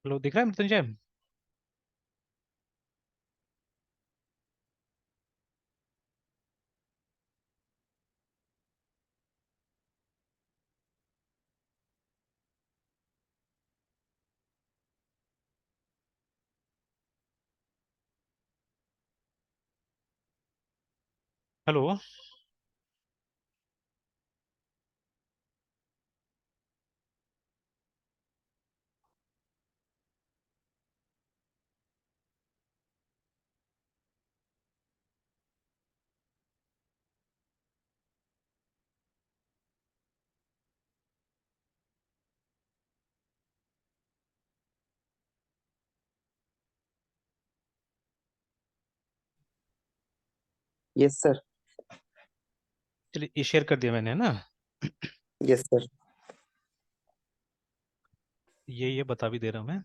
Hello, दिख रहा है मृत्युंजय? हेलो। Yes sir. चलिए, ये शेयर कर दिया मैंने, है ना? Yes sir. ये बता भी दे रहा हूँ मैं।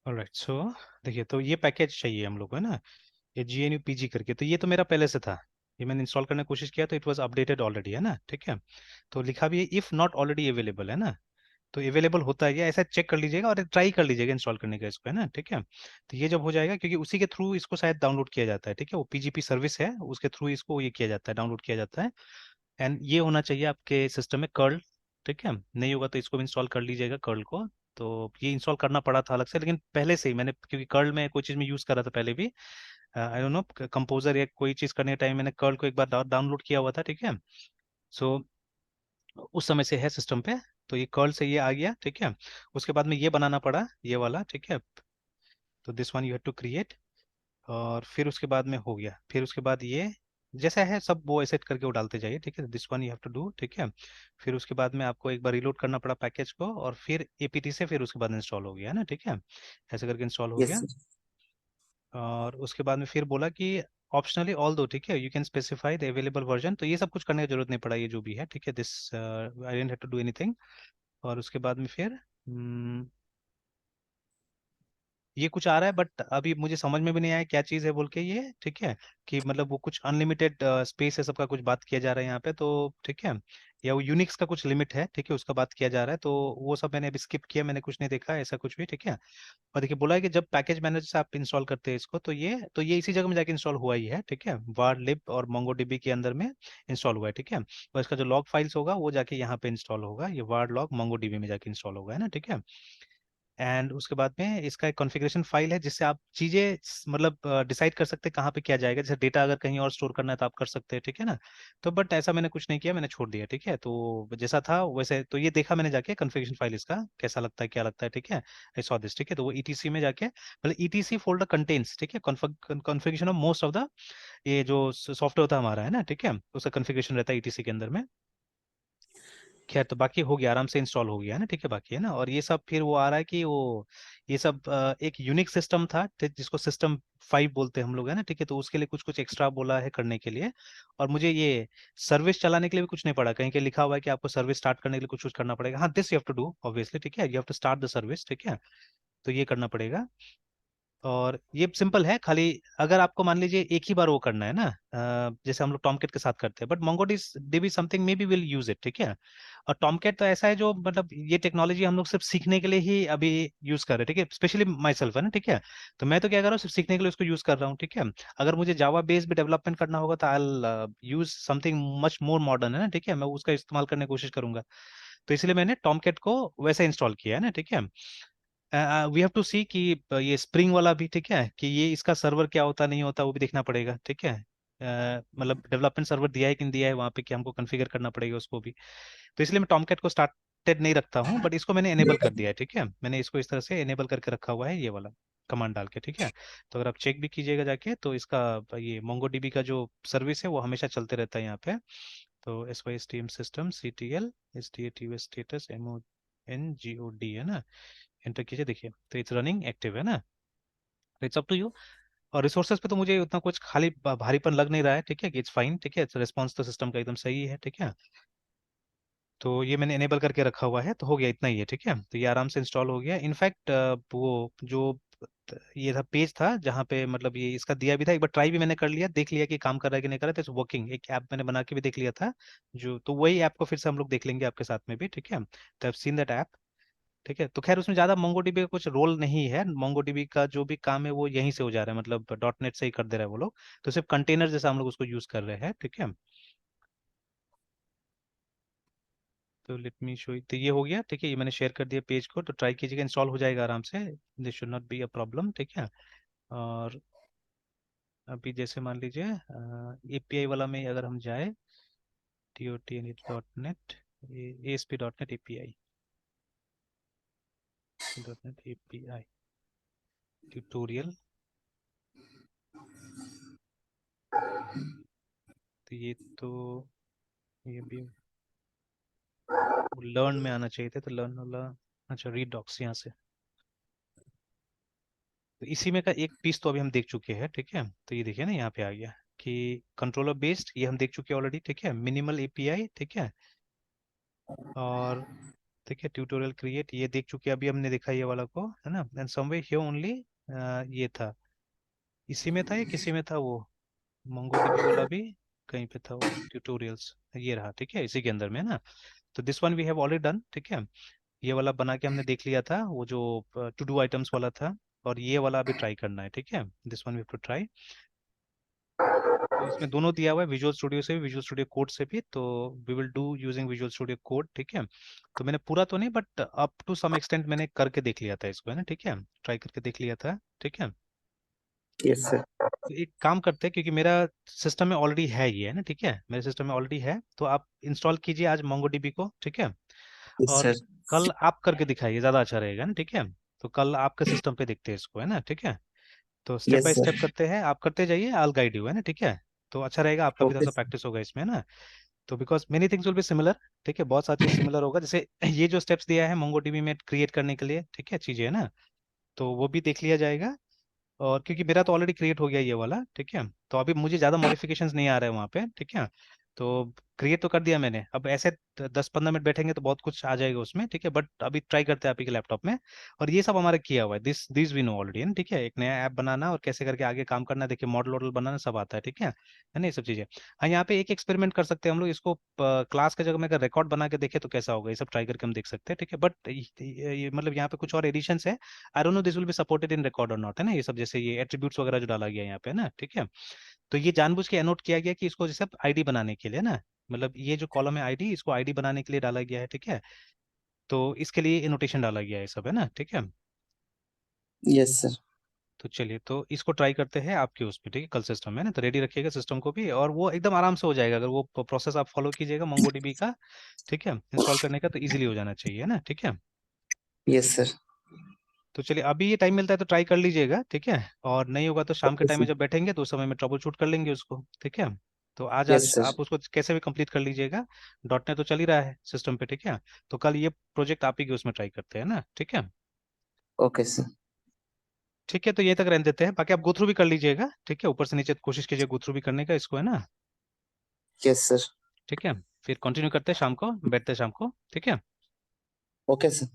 ऑलराइट, सो देखिए, तो ये पैकेज चाहिए हम लोग को, है ना? ये GNU PG करके, तो ये तो मेरा पहले से था। ये मैंने इंस्टॉल करने की कोशिश किया तो इट वाज अपडेटेड ऑलरेडी, है ना? ठीक है। तो लिखा भी है इफ नॉट ऑलरेडी अवेलेबल, है ना? तो अवेलेबल होता है, ये ऐसा चेक कर लीजिएगा और ट्राई कर लीजिएगा इंस्टॉल करने का इसको, है ना? ठीक है। तो ये जब हो जाएगा, क्योंकि उसी के थ्रू इसको शायद डाउनलोड किया जाता है, ठीक है, वो PGP सर्विस है, उसके थ्रू इसको ये किया जाता है, डाउनलोड किया जाता है। एंड ये होना चाहिए आपके सिस्टम में कर्ल। ठीक है, नहीं होगा तो इसको भी इंस्टॉल कर लीजिएगा, कर्ल को। तो ये इंस्टॉल करना पड़ा था अलग से, लेकिन पहले से ही मैंने, क्योंकि कर्ल में कोई चीज़ में यूज़ कर रहा था पहले भी, आई डोंट नो, कंपोजर या कोई चीज़ करने के टाइम मैंने कर्ल को एक बार डाउनलोड किया हुआ था, ठीक है। सो उस समय से है सिस्टम पे। तो ये कर्ल से ये आ गया, ठीक है। उसके बाद में ये बनाना पड़ा, ये वाला, ठीक है। तो this one you have to create. और फिर उसके बाद में हो गया, फिर उसके बाद ये जैसा है सब वो सेट करके वो डालते जाइए, ठीक है। This one you have to do, ठीक है। फिर उसके बाद में आपको एक बार रिलोड करना पड़ा पैकेज को, और फिर APT से फिर उसके बाद इंस्टॉल हो गया, है ना? ठीक है, ऐसे करके इंस्टॉल हो यस गया। सर। और उसके बाद में फिर बोला कि ऑप्शनली ऑल दो, ठीक है, you can specify the available version. तो ये सब कुछ करने की जरूरत नहीं पड़ा, ये जो भी है, ठीक है। This I don't have to do anything. और उसके बाद में फिर ये कुछ आ रहा है, बट अभी मुझे समझ में भी नहीं आया क्या चीज़ है बोल के ये, ठीक है। कि मतलब वो कुछ अनलिमिटेड स्पेस है सबका, कुछ बात किया जा रहा है यहाँ पे, तो ठीक है। या वो यूनिक्स का कुछ लिमिट है, ठीक है, उसका बात किया जा रहा है, तो वो सब मैंने अभी स्किप किया, मैंने कुछ नहीं देखा ऐसा कुछ भी, ठीक है। और देखिए, बोला है कि जब पैकेज मैनेजर से आप इंस्टॉल करते हैं इसको, तो ये इसी जगह में जाके इंस्टॉल हुआ ही है, ठीक है। var lib और mongodb के अंदर में इंस्टॉल हुआ है, ठीक है। और इसका जो लॉग फाइल्स होगा वो जाके यहाँ पे इंस्टॉल होगा, ये var log mongodb में जाके इंस्टॉल होगा, है ना? ठीक है। एंड उसके बाद में इसका एक कॉन्फ़िगरेशन फाइल है, जिससे आप चीज़ें मतलब डिसाइड कर सकते हैं कहाँ पे किया जाएगा। जैसे डेटा अगर कहीं और स्टोर करना है तो आप कर सकते हैं, ठीक है ना? तो बट ऐसा मैंने कुछ नहीं किया, मैंने छोड़ दिया, ठीक है। तो जैसा था वैसे, तो ये देखा मैंने जाके कॉन्फ़िगरेशन फाइल इसका कैसा लगता है, क्या लगता है, ठीक है। आई सॉ दिस, ठीक है। तो वो ETC में जाके, मतलब ETC फोल्डर कंटेन्स, ठीक है, configuration of most of the, ये जो सॉफ्टवेयर होता है हमारा, है ना? ठीक है, उसका कॉन्फ़िगरेशन रहता है ETC के अंदर में। खैर, तो बाकी हो गया, आराम से इंस्टॉल हो गया, है ना? ठीक है, बाकी है ना। और ये सब फिर वो आ रहा है कि वो ये सब एक यूनिक सिस्टम था, ठीक, जिसको System 5 बोलते हैं हम लोग, है ना? ठीक है, तो उसके लिए कुछ कुछ एक्स्ट्रा बोला है करने के लिए। और मुझे ये सर्विस चलाने के लिए भी कुछ नहीं पड़ा, कहीं के लिखा हुआ है कि आपको सर्विस स्टार्ट करने के लिए कुछ कुछ करना पड़ेगा। हाँ, this you have to do obviously, ठीक है, you have to start the service, ठीक है। तो ये करना पड़ेगा। और ये सिंपल है, खाली अगर आपको मान लीजिए एक ही बार वो करना है ना, जैसे हम लोग टॉमकेट के साथ करते हैं, but MongoDB something may be will use it, ठीक है। और टॉमकेट तो ऐसा है जो, मतलब ये टेक्नोलॉजी हम लोग सिर्फ सीखने के लिए ही अभी यूज कर रहे हैं, ठीक है, स्पेशली माई सेल्फ, है ना? ठीक है। तो मैं तो क्या कर रहा हूँ, सिर्फ सीखने के लिए उसको यूज कर रहा हूँ, ठीक है। अगर मुझे जावा बेस्ड भी डेवलपमेंट करना होगा तो I use something much more modern, है ना? ठीक है, मैं उसका इस्तेमाल करने की कोशिश करूंगा। तो इसलिए मैंने टॉमकेट को वैसे इंस्टॉल किया है ना, ठीक है। वी हैव टू सी कि ये स्प्रिंग वाला भी, ठीक है, कि ये इसका सर्वर क्या होता नहीं होता वो भी देखना पड़ेगा, ठीक है। मतलब डेवलपमेंट सर्वर दिया है कि नहीं दिया है वहाँ पे, कि हमको कॉन्फ़िगर करना पड़ेगा उसको भी। तो इसलिए मैं टॉमकेट को स्टार्टेड नहीं रखता हूँ, बट इसको मैंने एनेबल कर दिया है, ठीक है। मैंने इसको इस तरह से एनेबल करके रखा हुआ है, ये वाला कमांड डाल के, ठीक है। तो अगर आप चेक भी कीजिएगा जाके, तो इसका ये MongoDB का जो सर्विस है वो हमेशा चलते रहता है यहाँ पे। तो SYSTM system CTL status MONGOD, है ना? एंटर कीजिए, देखिए, तो इट्स रनिंग एक्टिव, है ना? तो इट्स अप टू यू। और रिसोर्सेज पे तो मुझे उतना कुछ खाली भारीपन लग नहीं रहा है, ठीक है, कि इट्स फाइन, ठीक है। रिस्पॉन्स तो सिस्टम का एकदम सही है, ठीक है। तो ये मैंने इनेबल करके रखा हुआ है, तो हो गया, इतना ही है, ठीक है। तो ये आराम से इंस्टॉल हो गया। इनफैक्ट वो जो ये था पेज था जहाँ पे मतलब ये इसका दिया भी था, एक बार ट्राई भी मैंने कर लिया, देख लिया कि काम कर रहा है कि नहीं कर रहा है, तो वर्किंग एक ऐप मैंने बना के भी देख लिया था। जो तो वही ऐप को फिर से हम लोग देख लेंगे आपके साथ में भी, ठीक है। तो आई सीन दैट ऐप, ठीक है। तो खैर उसमें ज्यादा मोंगोडीबी का कुछ रोल नहीं है, मोंगोडीबी का जो भी काम है वो यहीं से हो जा रहा है, मतलब डॉट नेट से ही कर दे रहा है वो लोग। तो सिर्फ कंटेनर जैसा हम लोग उसको यूज कर रहे हैं, ठीक है। तो लेट मी शो, तो ये हो गया, ठीक है। ये मैंने शेयर कर दिया पेज को, तो ट्राई कीजिएगा, इंस्टॉल हो जाएगा आराम से। This should not be a problem, ठीक है। और अभी जैसे मान लीजिए एपीआई वाला में अगर हम जाए, T O T N dot net, A S P dot net API, dot net API tutorial, तो ये तो ये भी लर्न में आना चाहिए था, तो लर्न वाला, अच्छा रीड डॉक्स यहाँ से। तो इसी में का एक पीस तो अभी हम देख चुके हैं, ठीक है। तो ये देखिए ना यहाँ पे आ गया कि कंट्रोलर बेस्ड, ये हम देख चुके हैं ऑलरेडी, ठीक है। मिनिमल एपीआई, ठीक है। और ठीक है, ट्यूटोरियल क्रिएट ये देख चुके हैं, अभी हमने देखा ये वाला को, है ना। एंड समवे हियर ओनली ये था, इसी में था या किसी में था वो, मोंगोडीबी वाला भी कहीं पे था वो ट्यूटोरियल्स, ये रहा, ठीक है, इसी के अंदर में है ना। तो this one we have already done, ठीक है। ये वाला बना के हमने देख लिया था, वो जो टू डू आइटम्स वाला था। और ये वाला अभी ट्राई करना है, ठीक है। This one we have to try. तो इसमें दोनों दिया हुआ है, विजुअल स्टूडियो से भी, विजुअल स्टूडियो कोड से भी। तो we will do using Visual Studio Code, ठीक है। तो मैंने पूरा तो नहीं, but up to some extent मैंने करके देख लिया था इसको, है ना, ठीक है। ट्राई करके देख लिया था, ठीक है। Yes sir. तो एक काम करते हैं, क्योंकि मेरा सिस्टम में ऑलरेडी है ये, है ना, ठीक है, मेरे सिस्टम में ऑलरेडी है, तो आप इंस्टॉल कीजिए आज मोंगोडीबी को, ठीक है। यस और सर। कल आप करके दिखाइए, ज़्यादा अच्छा रहेगा ना, ठीक है। तो कल आपके सिस्टम पे देखते हैं इसको, है ना, ठीक है। तो step yes bye sir. Step करते हैं, आप करते जाइए, आई गाइड यू, है ना, ठीक है। तो अच्छा रहेगा, आपका भी थोड़ा ओके सा प्रैक्टिस होगा इसमें ना। तो because many things will be similar, ठीक है, बहुत सारी चीज सिमिलर होगा, जैसे ये जो स्टेप्स दिया है मोंगोडीबी में क्रिएट करने के लिए, ठीक है, चीजें है ना, तो वो भी देख लिया जाएगा। और क्योंकि मेरा तो ऑलरेडी क्रिएट हो गया ये वाला, ठीक है, तो अभी मुझे ज़्यादा मॉडिफिकेशंस नहीं आ रहे हैं वहाँ पे, ठीक है। तो क्रिएट तो कर दिया मैंने, अब ऐसे 10-15 मिनट बैठेंगे तो बहुत कुछ आ जाएगा उसमें, ठीक है। बट अभी ट्राई करते हैं आप ही के लैपटॉप में। और ये सब हमारा किया हुआ है, this this we know already, है ना, ठीक है। एक नया ऐप बनाना और कैसे करके आगे काम करना, देखिए मॉडल वॉडल बनाना सब आता है, ठीक है ना, ये सब चीज़ें। हाँ, यहाँ पे एक एक्सपेरिमेंट कर सकते हैं हम लोग, इसको क्लास के जगह में अगर रिकॉर्ड बना के देखें तो कैसा होगा, ये सब ट्राई करके हम देख सकते हैं, ठीक है। बट ये मतलब यहाँ पे कुछ और एडिशंस है, I don't know this will be supported in record और नॉट, है ना, ये सब जैसे ये एट्रीब्यूट्स वगैरह जो डाला गया है यहाँ पे ना, ठीक है। तो ये जानबूझ के एनोट किया गया कि इसको जैसे आईडी बनाने के लिए ना, मतलब ये जो कॉलम है आईडी, इसको आईडी बनाने के लिए डाला गया है, ठीक है। तो इसके लिए एनोटेशन डाला गया है सब, है ना, ठीक है। Yes sir. तो चलिए, तो इसको ट्राई करते हैं आपके उस पर, ठीक है, कल सिस्टम में ना, तो रेडी रखिएगा सिस्टम को भी, और वो एकदम आराम से हो जाएगा अगर वो प्रोसेस आप फॉलो कीजिएगा मोंगोडीबी का, ठीक है, इंस्टॉल करने का, तो इजीली हो जाना चाहिए, है ना, ठीक है। Yes sir. तो चलिए, अभी ये टाइम मिलता है तो ट्राई कर लीजिएगा, ठीक है। और नहीं होगा तो शाम के ओके टाइम में सर। जब बैठेंगे तो उस समय में ट्रबल शूट कर लेंगे उसको, ठीक है। तो आज यस आज सर। आप उसको कैसे भी कंप्लीट कर लीजिएगा। डॉट नेट तो चल ही रहा है सिस्टम पे, ठीक है। तो कल ये प्रोजेक्ट आप ही के उसमें ट्राई करते हैं ना, ठीक है। Okay sir. ठीक है, तो ये तक रहने देते हैं, बाकी आप गो थ्रू भी कर लीजिएगा, ठीक है, ऊपर से नीचे कोशिश कीजिए गो थ्रू भी करने का इसको, है ना, यस सर। ठीक है। फिर कंटिन्यू करते हैं शाम को, बैठते हैं शाम को, ठीक है। Okay sir.